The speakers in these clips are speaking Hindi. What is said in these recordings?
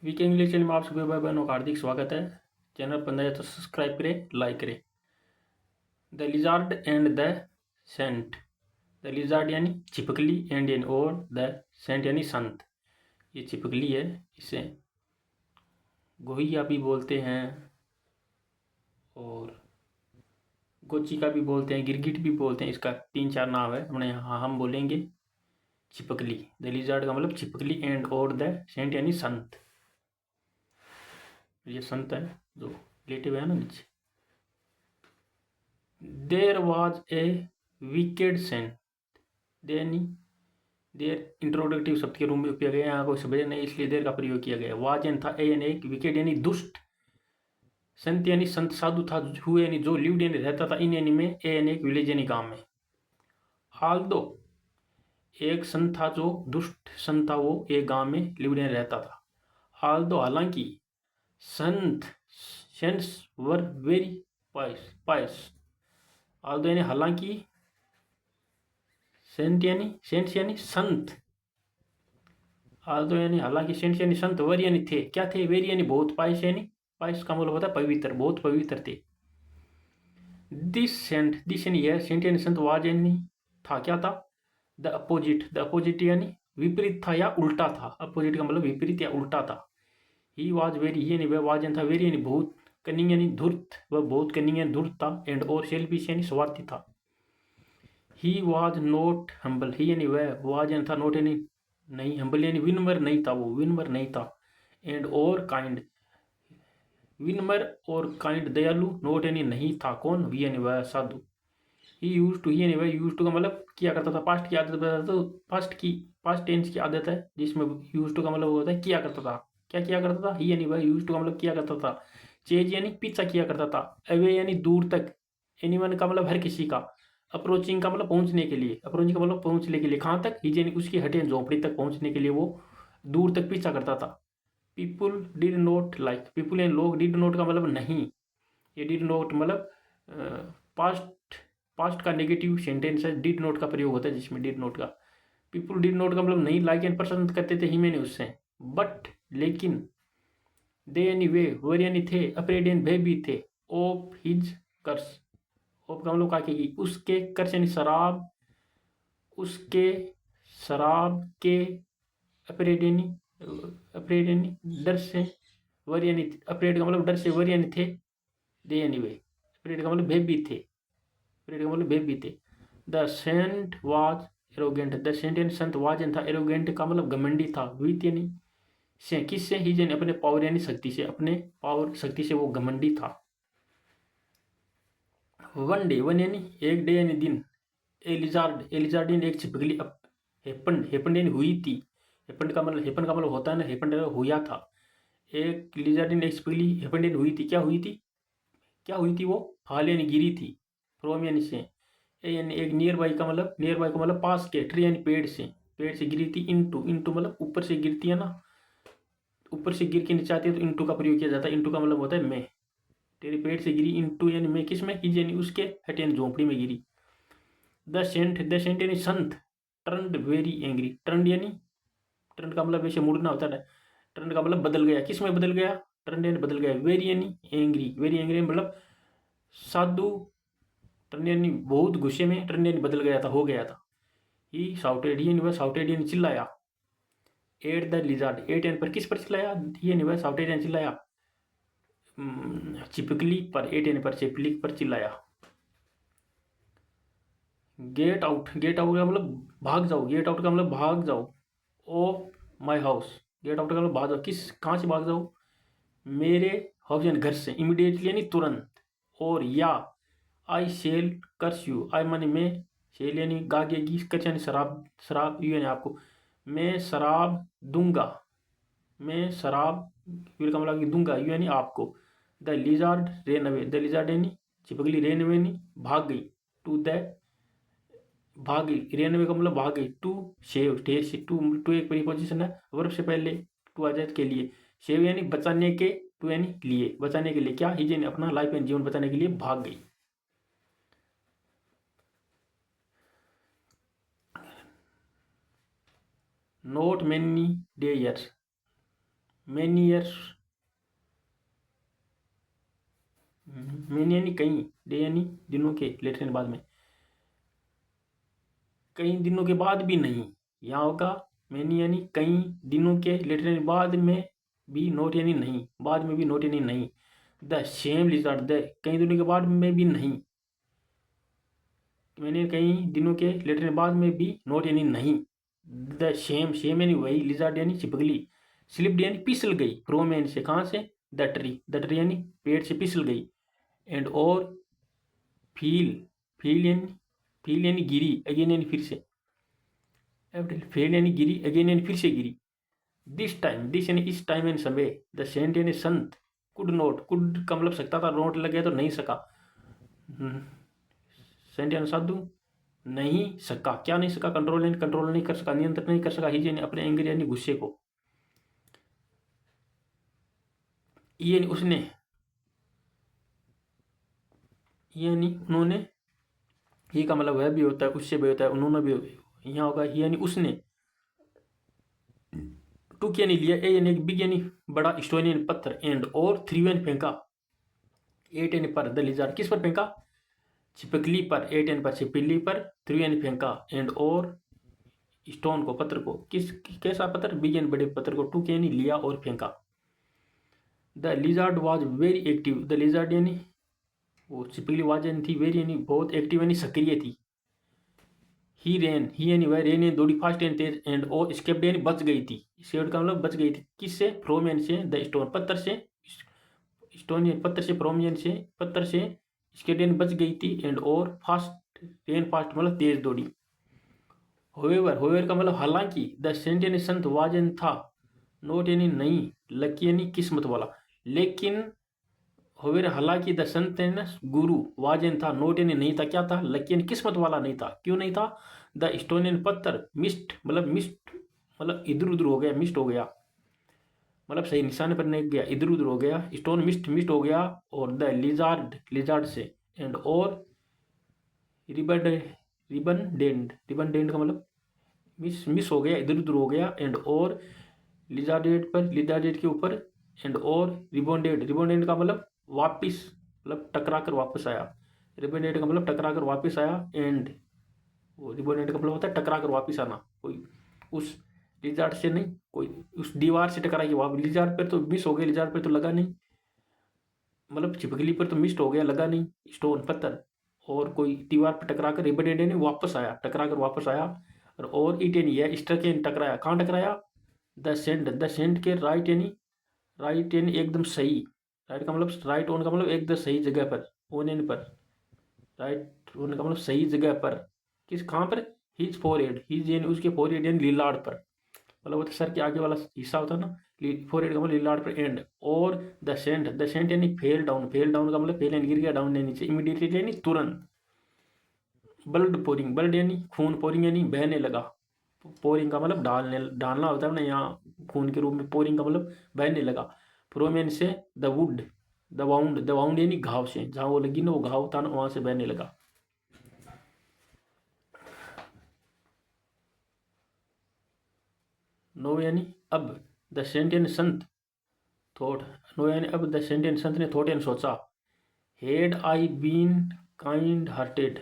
वीके इंग्लिश चैनल में आप सभी भाई बहनों का हार्दिक स्वागत है। चैनल पर नए तो सब्सक्राइब करें, लाइक करें। The lizard and the saint. The lizard यानी छिपकली, एंड यानी और, द सेंट यानी संत। ये छिपकली है, इसे गोहिया भी बोलते हैं और गोचिका भी बोलते हैं, गिरगिट भी बोलते हैं। इसका 3-4 नाम है। हम बोलेंगे छिपकली। द लिजार्ड का मतलब छिपकली, एंड और द सेंट यानी संत। ये संत है जो लेटे हुए हैं ना नीचे। There was a wicked saint. देनी देर इंट्रोडक्टिव शब्द के रूप में किया गया, यहाँ कोई शब्द नहीं इसलिए देर का प्रयोग किया गया। वाज यानी था, ए यानी एक, विकेड यानी दुष्ट, संत यानी संत साधु था, हु यानी जो, लिव्ड यानी रहता था, इन यानी में, ए यानी एक, विलेज यानी गांव में। आल्दो एक संत था जो दुष्ट संत था, वो एक गांव में लिव्ड यानी रहता था। आल्दो हालांकि, संत saints were very pious. Although यानी हालांकि, सेंट्स यानी संत, आल्दो यानी हालांकि, सेंट्स यानी संत, वर यानी थे, क्या थे, वेरी यानी बहुत, पायस यानी, पायस का मतलब होता है पवित्र, बहुत पवित्र थे। दिस यानी यह, सेंट यानी संत, वाज यानी था, क्या था, द अपोजिट यानी विपरीत था या उल्टा था। अपोजिट का मतलब विपरीत या उल्टा था। ही वाज वेरी, ही यानी वह, वाज यानी था, वेरी यानी बहुत, कनिंग यानी धूर्त, वह बहुत कनिंग यानी धूर्त था, एंड और सेल्फिश यानी स्वार्थी था। ही वॉज नॉट हम्बल, ही यानी वह, वाज यानी था, नॉट यानी नहीं, हम्बल यानी विनम्र नहीं था, वो विनम्र नहीं था, एंड और काइंड, विनम्र और काइंड दयालु, नॉट यानी नहीं था, कौन, वी यानी वह साधु। ही यूज टू, ही यानी वह, यूज टू का मतलब किया करता था, पास्ट की आदत बताता, तो पास्ट टेंस की आदत है जिसमें यूज टू का मतलब होता है किया करता था। क्या किया करता था, ही यानी वह, यूज टू का मतलब किया करता था। चेज यानी पीछा किया करता था। अवे यानी दूर तक, एनीवन का मतलब हर किसी का। अप्रोचिंग का मतलब पहुंचने के लिए, अप्रोचिंग का मतलब पहुंचने के लिए, कहाँ तक, ही यानी उसकी हटे झोपड़ी तक पहुंचने के लिए वो दूर तक पीछा करता था। People did not like, people यानी लोग, डिड नॉट का मतलब नहीं, ये डिड नॉट मतलब पास्ट, पास्ट का नेगेटिव सेंटेंस है, डिड नॉट का प्रयोग होता है जिसमें डिड नॉट का। पीपुल डिड नॉट का मतलब नहीं, लाइक यानी पसंद करते थे, ही मैंने उससे, बट लेकिन, दे यानी वे, वर यानी थे, अफ्रेड यानी भयभीत थे, ऑफ हिज कर्स, ऑफ का मतलब की, उसके कर्स यानी शराब, उसके शराब के, अफ्रेड यानी, अफ्रेड यानी डर से, वर यानी, अफ्रेड का मतलब डर से, वर यानी थे, दे यानी वे, अफ्रेड का मतलब भयभीत थे, अफ्रेड का मतलब भयभीत थे। The saint was arrogant, the saint यानी संत, वाज यानी था, एरोगेंट का मतलब घमंडी था, विथ यानी से, किससे, ही यानी अपने पावर यानी शक्ति से, अपने पावर शक्ति से वो घमंडी था। वन डे, वन यानी एक, डे यानी दिन, एलिजार्ड यानी एक छिपकली, हेपन, हेपन यानी हुई थी, हेपन का मतलब, हेपन का मतलब होता है ना, हेपन हुआ था। एक लिजार्ड यानी एक छिपकली, हेपन यानी हुई थी, क्या हुई थी, क्या हुई थी वो, फाल यानी गिरी थी, फ्रॉम यानी से, ए यानी एक, नियर बाई का मतलब, नियर बाई का मतलब पास के, ट्री यानी पेड़ से, पेड़ से गिरी थी, इनटू, इनटू मतलब ऊपर से गिरती है ना, ऊपर से गिर के नीचे आती है तो इनटू का प्रयोग किया जाता है। इनटू का मतलब होता है मैं, तेरे पेड़ से गिरी, इनटू यानी मैं, किस में, हिज यानी उसके, हट यानी झोंपड़ी में गिरी। द सेंट यानी संत, टर्नड वेरी एंग्री, टर्न यानी, टर्न का मतलब वैसे मुड़ना होता है, टर्न का मतलब बदल गया, किस में बदल गया, टर्न यानी बदल गया। वेरी यानी एंग्री, वेरी एंग्री मतलब साधु, टर्न यानी बहुत गुस्से में, टर्न यानी बदल गया था, हो गया था। ही साउटेड, ही यानी वह, साउटेड यानी चिल्लाया। एट द लिजार्ड, एट यानी पर, किस पर चिल्लाया, ही यानी वह, साउटेड यानी चिल्लाया, चिपकली पर, एट यानी पर, चिपकली पर चिल्लाया। गेट आउट, गेट आउट का मतलब भाग जाओ, गेट आउट का मतलब भाग जाओ, of my house, get out का मतलब भाग जाओ, किस, कहाँ से भाग जाओ, मेरे हाउस यानी घर से, इमीडिएटली यानी तुरंत, और या, आई सेल कर्स यू, आई मानी मैं, सेल यानी गागेगी, कर्स यानी शराब, शराब यू यानी आपको, मैं शराब दूंगा, मैं शराब, फिर का मतलब दूंगा, यू यानी आपको। The lizard rain away, the lizard यानी छिपकली, रेन अवे यानी भाग गई, टू द, भाग गई, रेन अवे का मतलब भाग गई, टू सेव, टू, टू एक प्रीपोजिशन है, वर्ब से पहले टू आ जाए के लिए, सेव यानी बचाने के, टू यानी लिए, बचाने के लिए, क्या, ही यानी अपना, लाइफ यानी जीवन बचाने के लिए भाग गई। Not many dares, many year, many यानी कई, डे यानी दिनों के, लेटर यानी बाद में, कई दिनों के बाद भी नहीं, यहाँ होगा मैनी यानी कई दिनों के, लेटर यानी बाद में भी, नोट यानी नहीं, बाद में भी, नोट यानी नहीं। द सेम लिजार्ड, द कई दिनों के बाद में भी नहीं, मैंने कई दिनों के, लेटर यानी बाद में भी, नोट यानी नहीं। द सेम, सेम यानी वही, लिजार्ड यानी छिपकली, स्लिप्ड यानी फिसल गई, फ्रोम यानी से, कहाँ से, द ट्री यानी पेड़ से फिसल गई, एंड और फील, फील यानी गिरी, अगेन यानी फिर से, फेल यानी गिरी, अगेन यानी फिर से गिरी। दिस टाइम, दिस यानी इस टाइम यानी समय, द सेंट यानी संत, कुड नोट, कुड का मतलब सकता था, नोट लग गया तो नहीं सका, सेंट यानी साधु, नहीं सका, क्या नहीं सका, कंट्रोल नहीं कर सका, नियंत्रण नहीं कर सका, ही यानी अपने एंगर यानी गुस्से को, ये उसने, यानी उन्होंने, ही का मतलब वह भी होता है, उससे भी होता है, उन्होंने भी, यहाँ होगा ही यानी उसने, टुक यानी लिया, ए यानी बिग यानी बड़ा, स्टोन यानी पत्थर, एंड और थ्री यानी फेंका, एट यानी पर, द लिजार्ड किस पर फेंका, छिपकली पर, एट यानी पर छिपकली पर, थ्री यानी फेंका, एंड और स्टोन को, पत्थर को, किस कैसा पत्थर, बिग यानी बड़े पत्थर को, टुक यानी लिया और फेंका। The lizard was very active, the lizard यानी वो छिपकली वाज यानी थी, वेरी यानी बहुत, एक्टिव यानी सक्रिय थी। ही रेन, ही यानी वह, रेन यानी दौड़ी, फास्ट यानी तेज, एंड और स्केप्ड यानी बच गई थी, स्केप्ड का मतलब बच गई थी, किससे, फ्रोम यानी से, द स्टोन पत्थर से, स्टोन यानी पत्थर से, फ्रोम यानी से पत्थर से, स्केप्ड यानी बच गई थी, एंड और फास्ट, रेन फास्ट मतलब तेज दौड़ी। होवेवर, होवेवर का मतलब हालांकि, द सेंट यानी संत, वाज यानी था, नोट यानी नहीं, लकी यानी किस्मत वाला, लेकिन, होवेर हालांकि, द संत यानी गुरु, वाज यानी था, नोट यानी नहीं था, क्या था, लकी यानी किस्मत वाला नहीं था, क्यों नहीं था, द स्टोन यानी पत्थर, मिस्ट मतलब इधर उधर हो गया, मिस्ट हो गया, मतलब सही निशाने पर नहीं गया, इधर उधर हो गया, स्टोन मिस्ट मिस्ट हो गया, और द लिजार्ड, लिजार्ड से, एंड और रिबन, रिबन डेंड का मतलब मिस मिस हो गया, इधर उधर हो गया, एंड और लिजार्डेड पर, लिजार्डेड के ऊपर, एंड और रिबोंडेड, रिबोंडेड का मतलब वापिस, मतलब टकरा कर वापस आया, रिबोंडेड का मतलब टकरा कर वापस आया, एंड वो रिबोंडेड का मतलब होता है टकरा कर वापस आना, कोई उस लिजार्ड से नहीं, कोई उस दीवार से टकरा के वापस, लिजार्ड पर तो मिस हो गया, लिजार्ड पर तो लगा नहीं, मतलब छिपकली पर तो मिस्ट हो गया, लगा नहीं, स्टोन पत्थर, और कोई दीवार पर टकरा कर रिबन ने वापस आया, टकरा कर वापस आया, और इट यानी है, स्ट्रक यानी टकराया, कहाँ टकराया, द सेंट के राइट यानी, राइट यानी एकदम सही, राइट का मतलब, राइट ऑन का मतलब एकदम सही जगह पर, ओन यानी पर, राइट ऑन का मतलब सही जगह पर, किस कहाँ पर, हिज फोरहेड, हिज यानी उसके फोरहेड यानी लीलाड़ पर, मतलब वो तो सर के आगे वाला हिस्सा होता है ना, फोरहेड का मतलब लीलाड़ पर, एंड और द सेंट यानी फेल डाउन, फेल डाउन का मतलब फेल यानी गिर गया, डाउन यानी नीचे, इमीडिएटली यानी तुरंत, ब्लड पोरिंग, ब्लड यानी खून, पोरिंग यानी बहने लगा, पोरिंग का मतलब डालने, डालना होता है ना यहाँ खून के रूप में, पोरिंग का मतलब बहने लगा, फ्रोम यानी से, द वुड, द वाउंड यानी घाव से, जहाँ वो लगी ना वो घाव था ना, वहां से बहने लगा। नो यानी अब, द सेंट यानी संत, थॉट, नो यानी अब, द सेंट यानी संत ने थॉट यानी सोचा, had I been kind hearted,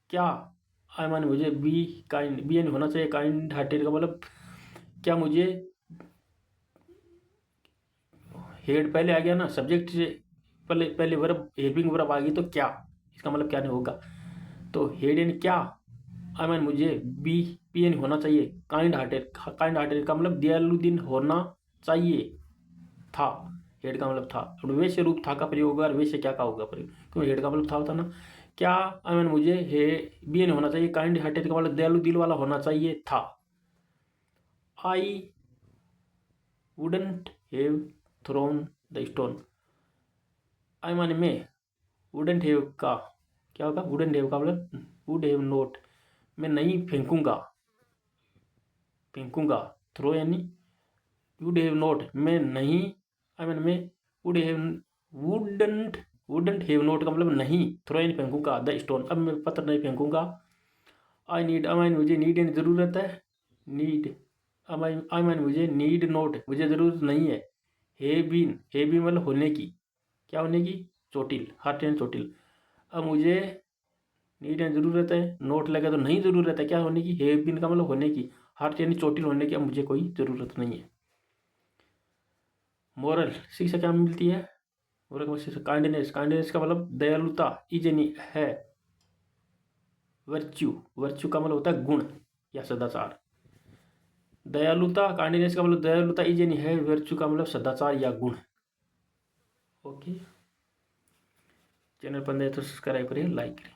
क्या, आई मान मुझे बी काइंड, बी यानी होना चाहिए, काइंड हार्टेड का मतलब, क्या मुझे, हेड पहले आ गया ना सब्जेक्ट से, पहले पहले वर्ब, हेल्पिंग वर्ब आ गई तो क्या, इसका मतलब क्या नहीं होगा, तो हेड यानी क्या, आई मीन मुझे, बी, पी यानी होना चाहिए, काइंड हार्टेड का मतलब दयालु दिन होना चाहिए था, हेड का मतलब था, और वैसे रूप था का प्रयोग होगा, और वैसे क्या का होगा प्रयोग, क्योंकि हेड का मतलब था होता ना, क्या, आई मीन मुझे, हे, बी यानी होना चाहिए, काइंड हार्टेड का मतलब दयालु दिल वाला होना चाहिए था, I wouldn't have thrown the stone, I माने मैं, वुडंट हैव का क्या होगा, वुडंट हैव का मतलब वुड हैव नोट, मैं नहीं फेंकूंगा, फेंकूंगा, थ्रो यानी, वुड हैव नोट मैं नहीं, आई मीन मैं, would have, wouldn't, wouldn't have note का मतलब नहीं, थ्रो यानी फेंकूंगा, द स्टोन अब मैं पत्थर नहीं फेंकूंगा, आई नीड, आई मीन मुझे नीड यानी जरूरत है, नीड, आई मीन मुझे नीड नोट मुझे जरूरत नहीं है, हे बीन मतलब होने की, क्या होने की, चोटिल, हार्ट एंड चोटिल। अब मुझे नीड एंड जरूरत है, नोट लगे तो नहीं जरूरत है क्या होने की, हे बीन का मतलब होने की, हार्ट यानी चोटिल होने की अब मुझे कोई ज़रूरत नहीं है। मोरल शिक्षा क्या मिलती है, मोरल का शिक्षा काइंडनेस, काइंडनेस का मतलब दयालुता, इज एनी है। वर्च्यू, वर्च्यू का मतलब होता है गुण या सदाचार। दयालुता, काइंडनेस का मतलब दयालुता, इज एनी है, वर्च्यू का मतलब सदाचार या गुण। ओके, चैनल पर नए तो सब्सक्राइब करें, लाइक करें।